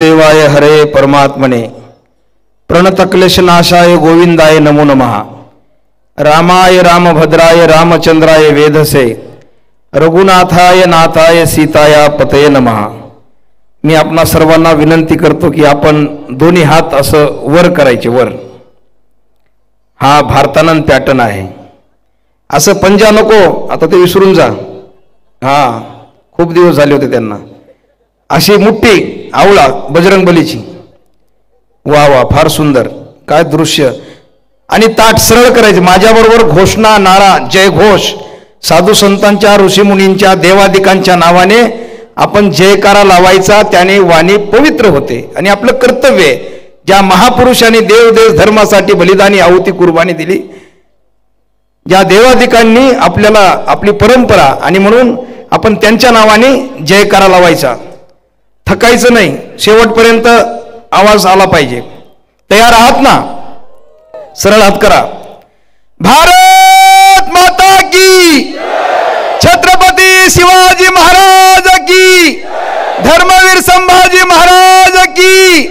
देवाय हरे परमात्मने प्रणतक्लेशनाशाय गोविंदाय नमो नमः। रामाय रामभद्राय रामचंद्राय वेधसे रघुनाथाय नाथाय सीताया पतये नमः। मी आपणा सर्वांना विनंती करतो की आपण दोन्ही हात असं वर करायचे, वर। हा भारतानंद पॅटर्न आहे, असं पंजा नको, आता ते विसरून जा। हा खूप दिवस झाले होते त्यांना। अशी मुठ्ठी आवळा बजरंगबलीची, वा वा फार सुंदर, काय दृश्य। आणि ताट सरळ करायचे, माझ्याबरोबर घोषणा नारा जय घोष साधू संतांच्या ऋषीमुनींच्या देवादिकांच्या नावाने आपण जयकारा लावायचा, त्याने वाणी पवित्र होते। आणि आपलं कर्तव्य, ज्या महापुरुषांनी देवदेश धर्मासाठी बलिदानी आहुती कुर्बानी दिली, ज्या देवादिकांनी आपल्याला आपली परंपरा, आणि म्हणून आपण त्यांच्या नावाने जयकारा लावायचा, थकायचं नाही, शेवटपर्यंत आवाज आला पाहिजे। तयार आहात ना? सरळ हात करा। भारत माता की, छत्रपती शिवाजी महाराज की, धर्मवीर संभाजी महाराज की,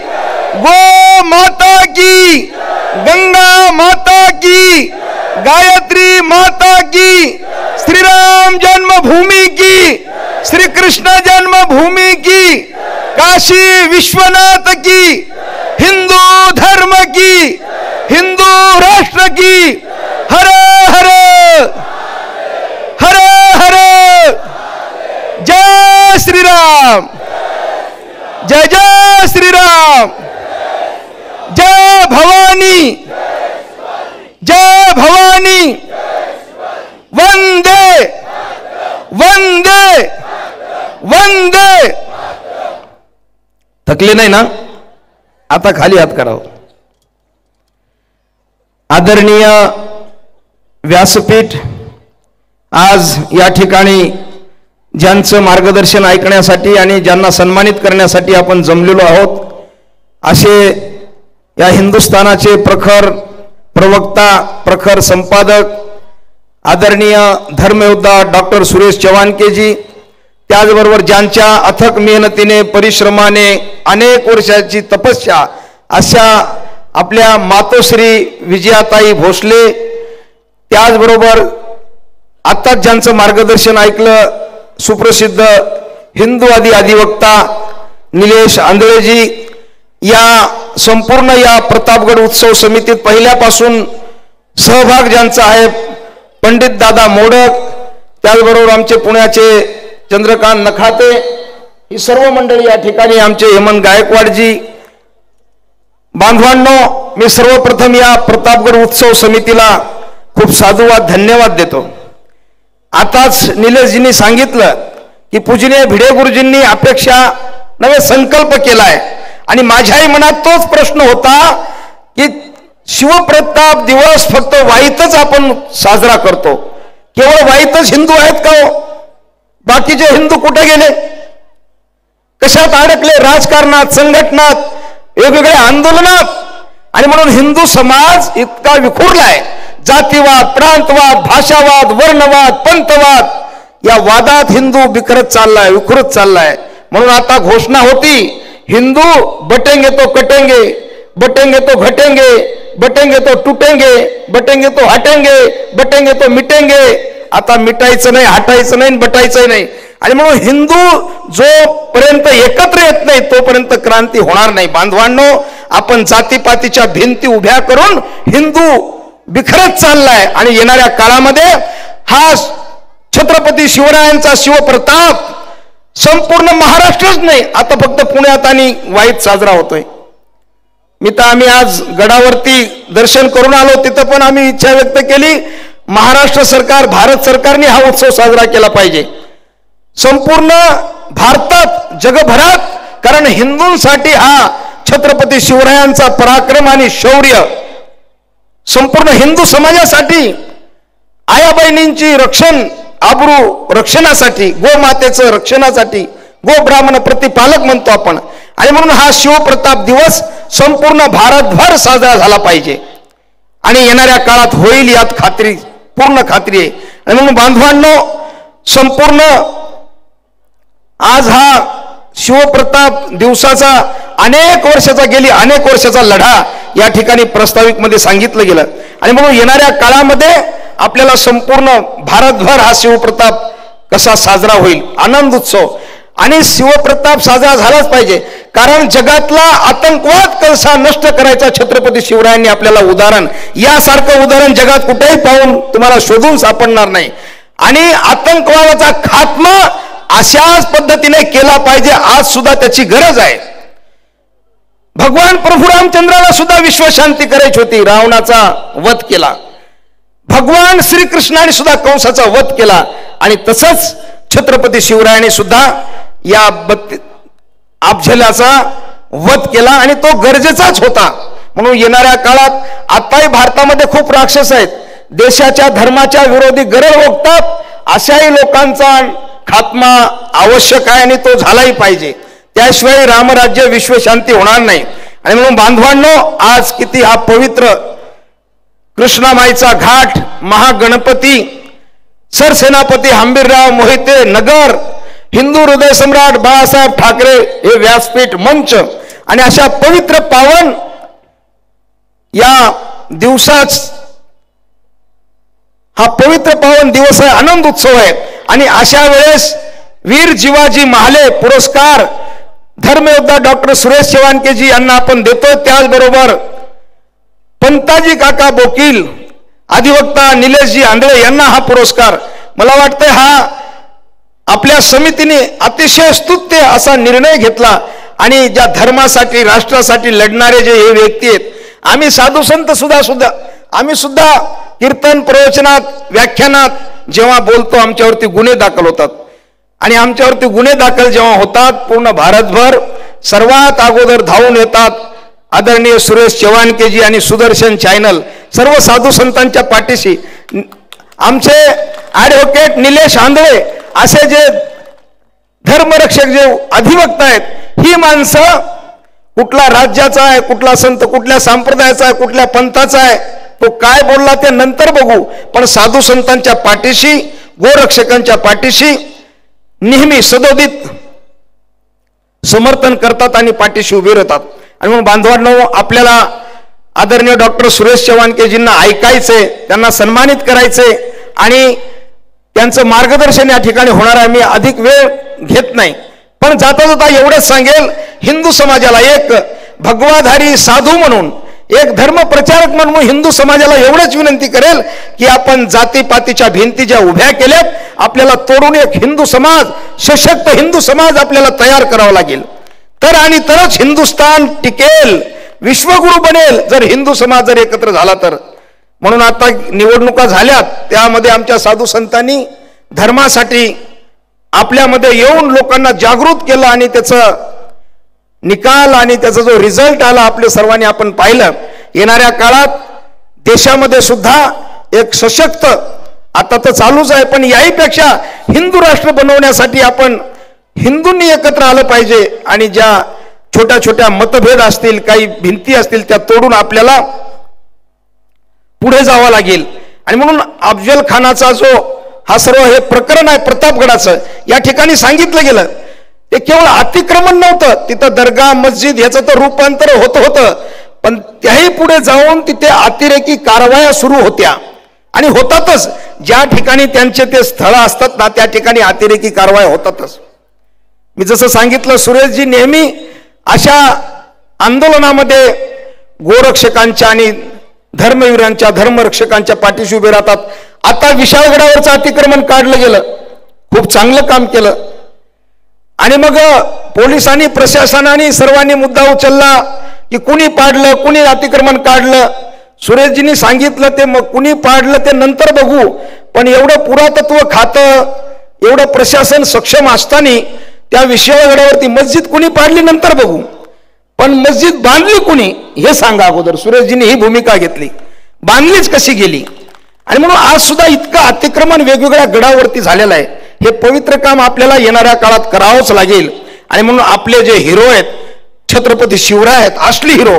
गो माता की, गंगा माता की, गायत्री माता की, श्रीराम जन्मभूमि की, श्री कृष्ण जन्मभूमि की, काशी विश्वनाथ की, हिंदू धर्म की, हिंदू राष्ट्र की, हर हर हर हर जय श्री राम, जय जय श्री राम, जय भवानी, जय भवानी, वंदे वंदे वंदे। थकले नाही ना? आता खाली हात करावं। आदरणीय व्यासपीठ, आज या ठिकाणी ज्यांचं मार्गदर्शन ऐकण्यासाठी आणि ज्यांना सन्मानित करण्यासाठी आपण जमलेलो आहोत, असे या हिंदुस्थानाचे प्रखर प्रवक्ता, प्रखर संपादक, आदरणीय धर्मयोद्धा डॉक्टर सुरेश चव्हाणकेजी, त्याचबरोबर ज्यांच्या अथक मेहनतीने परिश्रमाने अनेक वर्षाची तपस्या अशा आपल्या मातोश्री विजयाताई भोसले, त्याचबरोबर आत्ताच ज्यांचं मार्गदर्शन ऐकलं सुप्रसिद्ध हिंदूवादी अधिवक्ता निलेश आंधळेजी, या संपूर्ण या प्रतापगड उत्सव समितीत पहिल्यापासून सहभाग ज्यांचा आहे पंडित दादा मोडक, त्याचबरोबर आमचे पुण्याचे चंद्रकांत नखाते, ही सर्व मंडळी या ठिकाणी, आमचे हेमंत गायकवाडजी, बांधवांनो, मी सर्वप्रथम या प्रतापगड उत्सव समितीला खूप साधुवाद धन्यवाद देतो। आताच निलेशजींनी सांगितलं की पूजनीय भिडे गुरुजींनी अपेक्षा नवे संकल्प केलाय, आणि माझ्याही मनात तोच प्रश्न होता की शिवप्रताप दिवस फक्त वाईतच आपण साजरा करतो, केवळ वाईतच हिंदू आहेत का हो? बाकीचे हिंदू कुठे गेले? कशात अडकले? राजकारणात, संघटनात, वेगवेगळ्या आंदोलनात। आणि म्हणून हिंदू समाज इतका विखुरलाय, जातीवाद, प्रांतवाद, भाषावाद, वर्णवाद, पंथवाद, या वादात हिंदू बिखरत चाललाय, विखुरत चाललाय। म्हणून आता घोषणा होती, हिंदू बटेंगे तो कटेंगे, बटेंगे तो घटेंगे, बटेंगे तो टूटेंगे, बटेंगे तो हटेंगे, बटेंगे तो मिटेंगे। आता मिटायचं नाही, हटायचं नाही, बटायचं नाही। आणि म्हणून हिंदू जोपर्यंत एकत्र येत नाही तोपर्यंत क्रांती होणार नाही। बांधवांनो, आपण जातीपातीच्या भिंती उभ्या करून हिंदू बिखरत चाललाय, आणि येणाऱ्या काळामध्ये हा छत्रपती शिवरायांचा शिवप्रताप संपूर्ण महाराष्ट्रच नाही, आता फक्त पुण्यात आणि वाईत साजरा होतोय। आम्ही आज गडावरती दर्शन करून आलो, तिथं पण आम्ही इच्छा व्यक्त केली, महाराष्ट्र सरकार, भारत सरकारने हा उत्सव साजरा केला पाहिजे संपूर्ण भारतात, जगभरात। कारण हिंदूंसाठी हा छत्रपती शिवरायांचा पराक्रम आणि शौर्य, संपूर्ण हिंदू समाजासाठी, आया बहिणींची रक्षण, आबरू रक्षणासाठी, गोमातेचं रक्षणासाठी, गो ब्राह्मण प्रतिपालक म्हणतो आपण। आणि म्हणून हा शिवप्रताप दिवस संपूर्ण भारतभर साजरा झाला पाहिजे, आणि येणाऱ्या काळात होईल यात खात्री, पूर्ण खात्री आहे। आणि म्हणून बांधवांनो, संपूर्ण आज हा शिवप्रताप दिवसाचा अनेक वर्षाचा लढा या ठिकाणी प्रास्ताविक मध्ये सांगितलं गेलं. आणि म्हणून येणाऱ्या काळामध्ये आपल्याला संपूर्ण भारतभर हा शिवप्रताप कसा साजरा होईल, आनंद उत्सव. आणि शिवप्रताप साजरा झालाच पाहिजे, कारण जगातला आतंकवाद कसा नष्ट करायचा छत्रपती शिवरायांनी आपल्याला उदाहरण, यासारखं उदाहरण जगात कुठेही पाहून तुम्हाला शोधून सापडणार नाही. आणि आतंकवादाचा खात्मा अशाच पद्धतीने केला पाहिजे. आज सुद्धा त्याची गरज आहे. भगवान प्रभू रामचंद्राला सुद्धा विश्वशांती करायची होती, रावणाचा वध केला. भगवान श्रीकृष्णाने सुद्धा कंसाचा वध केला. आणि तसंच छत्रपती शिवरायाने सुद्धा या अफझलाचा वध केला आणि तो गरजेचाच होता. म्हणून येणाऱ्या काळात आताही भारतामध्ये खूप राक्षस आहेत, देशाच्या धर्माच्या विरोधी गरळ ओकतात. अशाही लोकांचा खात्मा आवश्यक आहे आणि तो झालाही पाहिजे. त्याशिवाय रामराज्य विश्वशांती होणार नाही. आणि म्हणून बांधवांनो, आज किती हा पवित्र कृष्णामाईचा घाट, महागणपती, सरसेनापती हंबीरराव मोहिते नगर, हिंदू हृदय सम्राट बाळासाहेब ठाकरे हे व्यासपीठ मंच आणि अशा पवित्र पावन या दिवसाच हा पवित्र पावन दिवस आहे, आनंद उत्सव आहे. आणि अशा वेळेस वीर जिवाजी महाले पुरस्कार धर्मयोद्धा डॉक्टर सुरेश चव्हाणकेजी यांना आपण देतो. त्याचबरोबर पंताजी काका बोकील, अधिवक्ता निलेशजी आंधळे यांना हा पुरस्कार. मला वाटतं हा आपल्या समितीने अतिशय स्तुत्य असा निर्णय घेतला. आणि ज्या धर्मासाठी राष्ट्रासाठी लढणारे जे हे व्यक्ती आहेत, आम्ही साधू संत सुद्धा आम्ही सुद्धा कीर्तन प्रवचनात व्याख्यानात जेव्हा बोलतो आमच्यावरती गुन्हे दाखल होतात. आणि आमच्यावरती गुन्हे दाखल जेव्हा होतात पूर्ण भारतभर सर्वात अगोदर धावून येतात आदरणीय सुरेश चव्हाणकेजी आणि सुदर्शन चॅनल, सर्व साधू संतांच्या पाठीशी आमचे ॲडव्होकेट निलेश आंधळे असे जे धर्मरक्षक जे अधिवक्ता आहेत, ही माणसं कुठला राज्याचा आहे, कुठला संत, कुठल्या संप्रदायाचा आहे, कुठल्या पंथाचा आहे, तो काय बोलला ते नंतर बघू. पण साधू संतांच्या पाठीशी, गोरक्षकांच्या पाठीशी नेहमी सदोदित समर्थन करतात आणि पाठीशी उभे राहतात. आणि म्हणून बांधवांनो, आपल्याला आदरणीय डॉक्टर सुरेश चव्हाणकेजींना ऐकायचे, त्यांना सन्मानित करायचे आणि त्यांचं मार्गदर्शन या ठिकाणी होणार आहे. मी अधिक वेळ घेत नाही, पण जाता जाता एवढंच सांगेल, हिंदू समाजाला एक भगवाधारी साधू म्हणून, एक धर्म प्रचारक म्हणून हिंदू समाजाला एवढंच विनंती करेल की आपण जातीपातीच्या भिंती ज्या उभ्या केल्यात, आपल्याला तोडून एक हिंदू समाज, सशक्त हिंदू समाज आपल्याला तयार करावा लागेल. तर आणि तरच हिंदुस्थान टिकेल, विश्वगुरु बनेल, जर हिंदू समाज जर एकत्र झाला तर. म्हणून आता निवडणुका झाल्यात, त्यामध्ये आमच्या साधू संतांनी धर्मासाठी आपल्यामध्ये येऊन लोकांना जागृत केलं आणि त्याचं निकाल आणि त्याचा जो रिझल्ट आला आपल्या सर्वांनी आपण पाहिलं. येणाऱ्या काळात देशामध्ये सुद्धा एक सशक्त, आता तर चालूच आहे, पण याहीपेक्षा हिंदू राष्ट्र बनवण्यासाठी आपण हिंदूंनी एकत्र आलं पाहिजे. आणि ज्या छोट्या छोट्या मतभेद असतील, काही भिंती असतील, त्या तोडून आपल्याला पुढे जावं लागेल. आणि म्हणून अफजल खानाचा जो हा सर्व हे प्रकरण आहे प्रतापगडाचं, या ठिकाणी सांगितलं गेलं ते केवळ अतिक्रमण नव्हतं, तिथं दर्गा मस्जिद ह्याचं तर रूपांतर होतं, पण त्याही पुढे जाऊन तिथे अतिरेकी कारवाया सुरू होत्या आणि होतातच. ज्या ठिकाणी त्यांचे ते स्थळ असतात ना, त्या ठिकाणी अतिरेकी कारवाया होतातच. मी जसं सांगितलं, सुरेशजी नेहमी अशा आंदोलनामध्ये गोरक्षकांच्या आणि धर्मवीरांच्या, धर्मरक्षकांच्या पाठीशी उभे राहतात. आता विशाळगडावरचं अतिक्रमण काढलं गेलं, खूप चांगलं काम केलं. आणि मग पोलिसांनी, प्रशासनाने सर्वांनी मुद्दा उचलला की कुणी पाडलं, कुणी अतिक्रमण काढलं. सुरेशजींनी सांगितलं ते मग कुणी पाडलं ते नंतर बघू, पण एवढं पुरातत्व खातं, एवढं प्रशासन सक्षम असताना त्या विशाळगडावरती मस्जिद कुणी पाडली नंतर बघू, पण मस्जिद बांधली कुणी हे सांगा अगोदर. सुरेशजींनी ही भूमिका घेतली, बांधलीच कशी गेली. आणि म्हणून आज सुद्धा इतकं अतिक्रमण वेगवेगळ्या गडावरती झालेलं आहे. हे पवित्र काम आपल्याला येणाऱ्या काळात करावंच लागेल. आणि म्हणून आपले जे हिरो आहेत, छत्रपती शिवराय आहेत, असली हिरो,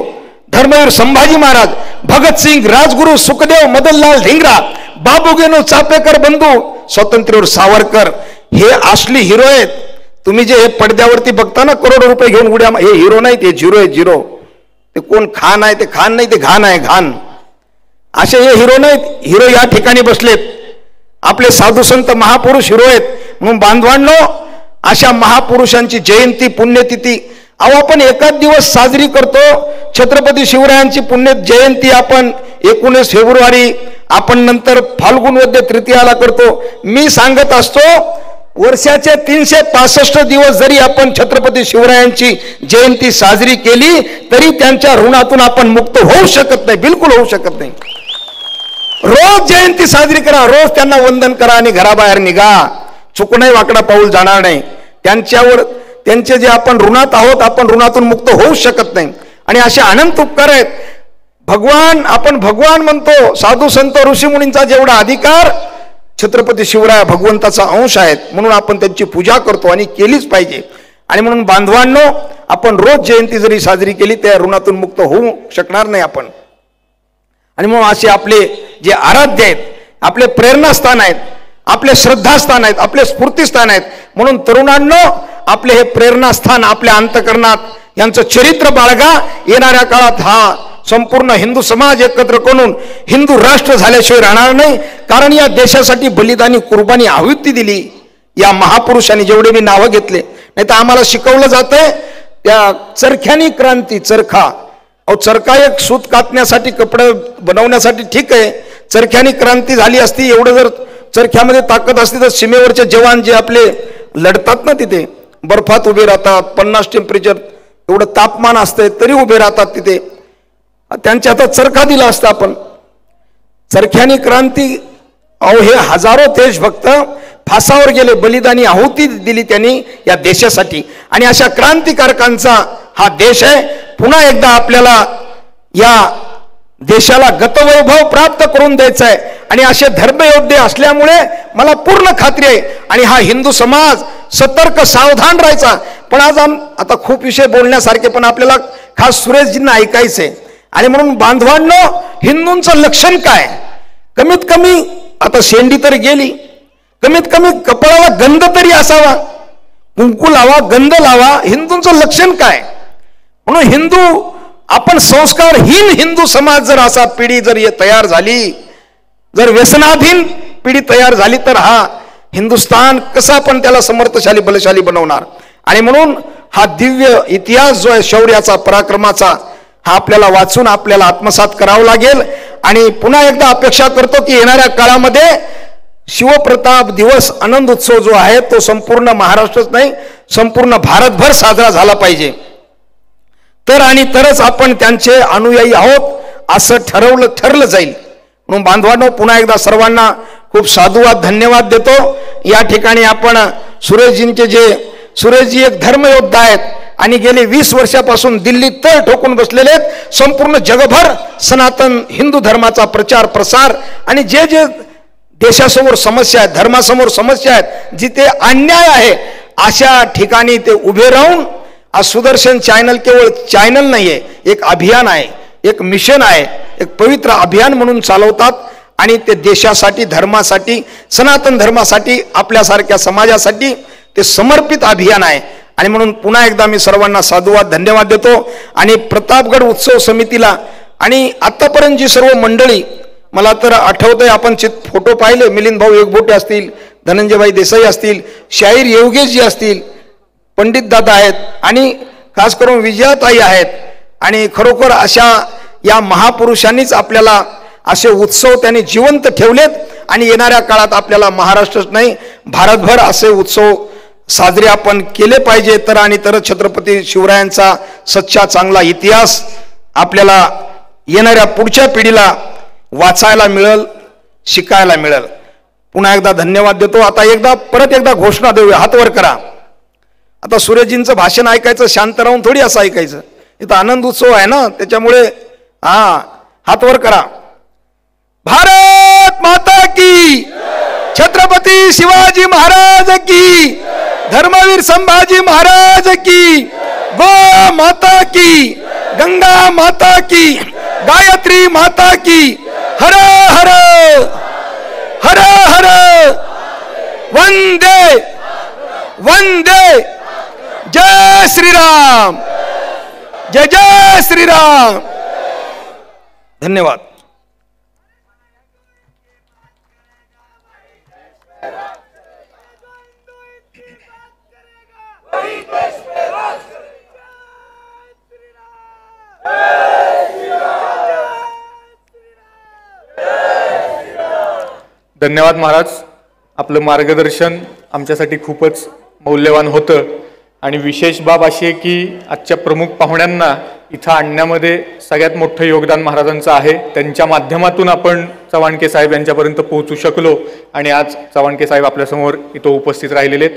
धर्मवीर संभाजी महाराज, भगतसिंग, राजगुरू सुखदेव, मदनलाल धिंगरा, बाबू गेनू चापेकर बंधू, स्वातंत्र्यवीर सावरकर, हे असली हिरो आहेत. तुम्ही जे हे पडद्यावरती बघता ना करोडो रुपये घेऊन उड्या, हे हिरो नाही, ते झिरो आहे, झिरो. ते कोण खान आहे, ते खान नाही, ते घाण आहे, घाण. असे हे हिरो नाहीत. हिरो या ठिकाणी बसलेत. आपले साधू संत महापुरुष हिरो आहेत. म्हणून बांधवांनो, अशा महापुरुषांची जयंती पुण्यतिथी आपण एकाच दिवस साजरी करतो. छत्रपती शिवरायांची पुण्य जयंती आपण 19 फेब्रुवारी, आपण नंतर फाल्गुन वद्य तृतीयाला करतो. मी सांगत असतो, वर्षाचे 365 दिवस जरी आपण छत्रपती शिवरायांची जयंती साजरी केली तरी त्यांच्या ऋणातून आपण मुक्त होऊ शकत नाही, बिलकुल होऊ शकत नाही. रोज जयंती साजरी करा, रोज त्यांना वंदन करा आणि घराबाहेर निघा. चुकूनही वाकडा पाऊल जाणार नाही. त्यांच्यावर त्यांचे जे आपण ऋणात आहोत, आपण ऋणातून मुक्त होऊ शकत नाही. आणि असे अनंत उपकार आहेत. भगवान, आपण भगवान म्हणतो, साधू संत ऋषीमुनींचा जेवढा अधिकार छत्रपती शिवराय भगवंताचा अंश आहेत, म्हणून आपण त्यांची पूजा करतो आणि केलीच पाहिजे. आणि म्हणून बांधवांनो, आपण रोज जयंती जरी साजरी केली त्या ऋणातून मुक्त होऊ शकणार नाही आपण. आणि म्हणून असे आपले जे आराध्य आहेत, आपले प्रेरणास्थान आहेत, आपले श्रद्धास्थान आहेत, आपले स्फूर्तीस्थान आहेत. म्हणून तरुणांनो, आपले हे प्रेरणास्थान आपल्या अंतकरणात यांचं चरित्र बाळगा. येणाऱ्या काळात हा संपूर्ण हिंदू समाज एकत्र करून हिंदू राष्ट्र झाल्याशिवाय राहणार नाही. कारण या देशासाठी बलिदानी कुर्बानी आहुती दिली या महापुरुषांनी, जेवढे मी नावं घेतले. नाही तर आम्हाला शिकवलं जातंय त्या चरख्यानी क्रांती, चरखा. अहो, चरखा एक सूत कातण्यासाठी, कपडे बनवण्यासाठी ठीक आहे. चरख्यानी क्रांती झाली असती, एवढं जर चरख्यामध्ये ताकद असती तर सीमेवरचे जवान जे आपले लढतात ना, तिथे बर्फात उभे राहतात, 50 टेम्परेचर एवढं तापमान असतंय तरी उभे राहतात तिथे, त्यांच्या हातात चरखा दिला असता आपण. चरख्यानी क्रांती. अहो, हे हजारो देशभक्त फासावर गेले, बलिदानी आहुती दिली त्यांनी या देशासाठी. आणि अशा क्रांतिकारकांचा हा देश आहे. पुन्हा एकदा आपल्याला या देशाला गतवैभव प्राप्त करून द्यायचं आहे. आणि असे धर्मयोद्धे असल्यामुळे मला पूर्ण खात्री आहे. आणि हा हिंदू समाज सतर्क, सावधान राहायचा. पण आज आता खूप विषय बोलण्यासारखे, पण आपल्याला खास सुरेशजींना ऐकायचंय. आणि म्हणून बांधवांनो, हिंदूंचं लक्षण काय? कमीत कमी आता शेंडी तरी गेली, कमीत कमी कपाळाला गंध तरी असावा, कुंकू लावा, गंध लावा. हिंदूंचं लक्षण काय? म्हणून हिंदू, आपण संस्कारहीन हिंदू समाज जर असा पिढी जर तयार झाली, जर व्यसनाधीन पिढी तयार झाली, तर हा हिंदुस्थान कसा आपण त्याला समर्थशाली बलशाली बनवणार? आणि म्हणून हा दिव्य इतिहास जो आहे शौर्याचा, पराक्रमाचा, हा आपल्याला वाचून आपल्याला आत्मसात करावा लागेल. आणि पुन्हा एकदा अपेक्षा करतो की येणाऱ्या काळामध्ये शिवप्रताप दिवस आनंद उत्सव जो आहे तो संपूर्ण महाराष्ट्रच नाही, संपूर्ण भारतभर साजरा झाला पाहिजे. तर आणि तरच आपण त्यांचे अनुयायी आहोत असं ठरलं जाईल. म्हणून बांधवांनो, पुन्हा एकदा सर्वांना खूप साधुवाद, धन्यवाद देतो. या ठिकाणी आपण सुरेशजी एक धर्मयोद्धा आहेत आणि गेले 20 वर्षापासून दिल्लीत तळ ठोकून बसलेले आहेत. संपूर्ण जगभर सनातन हिंदू धर्माचा प्रचार प्रसार आणि जे जे देशासमोर समस्या आहेत, धर्मासमोर समस्या आहेत, जिथे अन्याय आहे, अशा ठिकाणी ते उभे राहून सुदर्शन चॅनल केवळ चॅनल नाहीये, एक अभियान आहे, एक मिशन आहे, एक पवित्र अभियान म्हणून चालवतात. आणि ते देशासाठी, धर्मासाठी, सनातन धर्मासाठी, आपल्यासारख्या समाजासाठी ते समर्पित अभियान आहे. आणि म्हणून पुन्हा एकदा मी सर्वांना साधुवाद, धन्यवाद देतो. आणि प्रतापगड उत्सव समितीला आणि आतापर्यंत जी सर्व मंडळी, मला तर आठवतंय आपण फोटो पाहिले, मिलिंद भाऊ एकबोटे असतील, धनंजयभाई देसाई असतील, शाहीर योगेशजी असतील, पंडित दादा आहेत आणि खास करून विजयाताई आहेत. आणि खरोखर अशा या महापुरुषांनीच आपल्याला असे उत्सव त्यांनी जिवंत ठेवलेत. आणि येणाऱ्या काळात आपल्याला महाराष्ट्रच नाही, भारतभर असे उत्सव साजरे आपण केले पाहिजे. तर आणि तरच छत्रपती शिवरायांचा सच्चा चांगला इतिहास आपल्याला येणाऱ्या पुढच्या पिढीला वाचायला मिळेल, शिकायला मिळेल. पुन्हा एकदा धन्यवाद देतो. आता परत एकदा घोषणा देऊया. हात वर करा. आता सुरेशजींचं भाषण ऐकायचं, शांत राहून थोडी असं ऐकायचं. इथं आनंद उत्सव आहे ना, त्याच्यामुळे हात वर करा. भारत माता की, छत्रपती शिवाजी महाराज की, धर्मवीर संभाजी महाराज की, गो माता की, गंगा माता की, गायत्री माता की, हर हर हर हर, वंदे वंदे जय श्रीराम, जय जय श्रीराम. धन्यवाद. धन्यवाद महाराज. आपलं मार्गदर्शन आमच्यासाठी खूपच मौल्यवान होतं आणि विशेष बाब अशी आहे की आजच्या प्रमुख पाहुण्यांना इथं आणण्यामध्ये सगळ्यात मोठं योगदान महाराजांचं आहे. त्यांच्या माध्यमातून आपण चव्हाणके साहेब यांच्यापर्यंत पोहोचू शकलो आणि आज चव्हाणके साहेब आपल्यासमोर इथं उपस्थित राहिलेले आहेत.